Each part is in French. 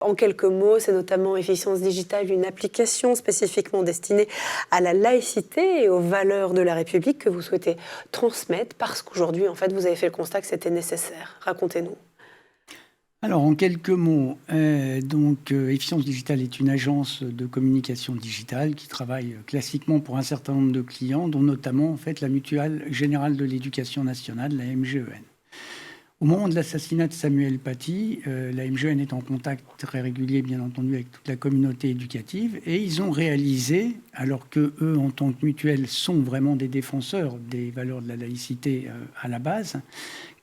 En quelques mots, c'est notamment Efficience Digitale, une application spécifiquement destinée à la laïcité et aux valeurs de la République que vous souhaitez transmettre parce qu'aujourd'hui, en fait, vous avez fait le constat que c'était nécessaire. Racontez-nous. Alors, en quelques mots, Efficience Digitale est une agence de communication digitale qui travaille classiquement pour un certain nombre de clients, dont notamment en fait, la Mutuelle Générale de l'Éducation Nationale, la MGEN. Au moment de l'assassinat de Samuel Paty, la MGEN est en contact très régulier, bien entendu, avec toute la communauté éducative, et ils ont réalisé, alors que eux, en tant que mutuelle, sont vraiment des défenseurs des valeurs de la laïcité à la base,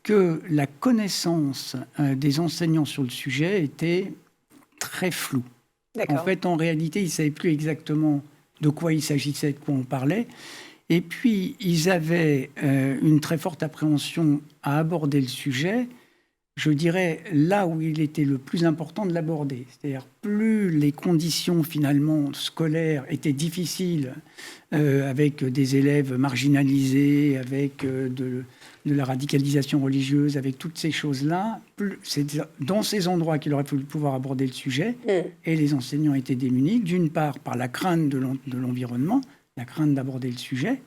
que la connaissance des enseignants sur le sujet était très floue. En fait, en réalité, ils ne savaient plus exactement de quoi il s'agissait, de quoi on parlait. Et puis, ils avaient une très forte appréhension à aborder le sujet, je dirais, là où il était le plus important de l'aborder. C'est-à-dire, plus les conditions, finalement, scolaires étaient difficiles, avec des élèves marginalisés, avec de la radicalisation religieuse, avec toutes ces choses-là, c'est dans ces endroits qu'il aurait fallu pouvoir aborder le sujet, et les enseignants étaient démunis, d'une part par la crainte de l'environnement, la crainte d'aborder le sujet,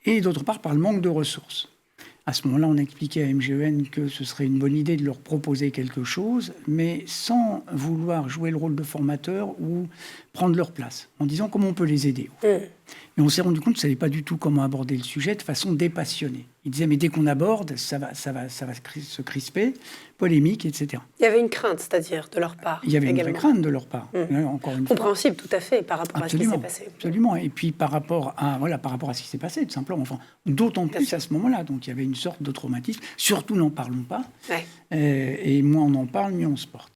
et d'autre part par le manque de ressources. À ce moment-là, on expliquait à MGEN que ce serait une bonne idée de leur proposer quelque chose, mais sans vouloir jouer le rôle de formateur ou prendre leur place, en disant comment on peut les aider. Mais on s'est rendu compte qu'ils ne savaient pas du tout comment aborder le sujet de façon dépassionnée. Ils disaient, mais dès qu'on aborde, ça va se crisper, polémique, etc. Il y avait une crainte, c'est-à-dire, de leur part. Il y avait une vraie crainte de leur part. Encore une compréhensible, tout à fait, par rapport à ce qui s'est passé. Absolument. Et puis par rapport à ce qui s'est passé, tout simplement. Enfin, d'autant plus à ce moment-là. Donc il y avait une sorte de traumatisme. Surtout, n'en parlons pas. Et moins on en parle, mieux on se porte.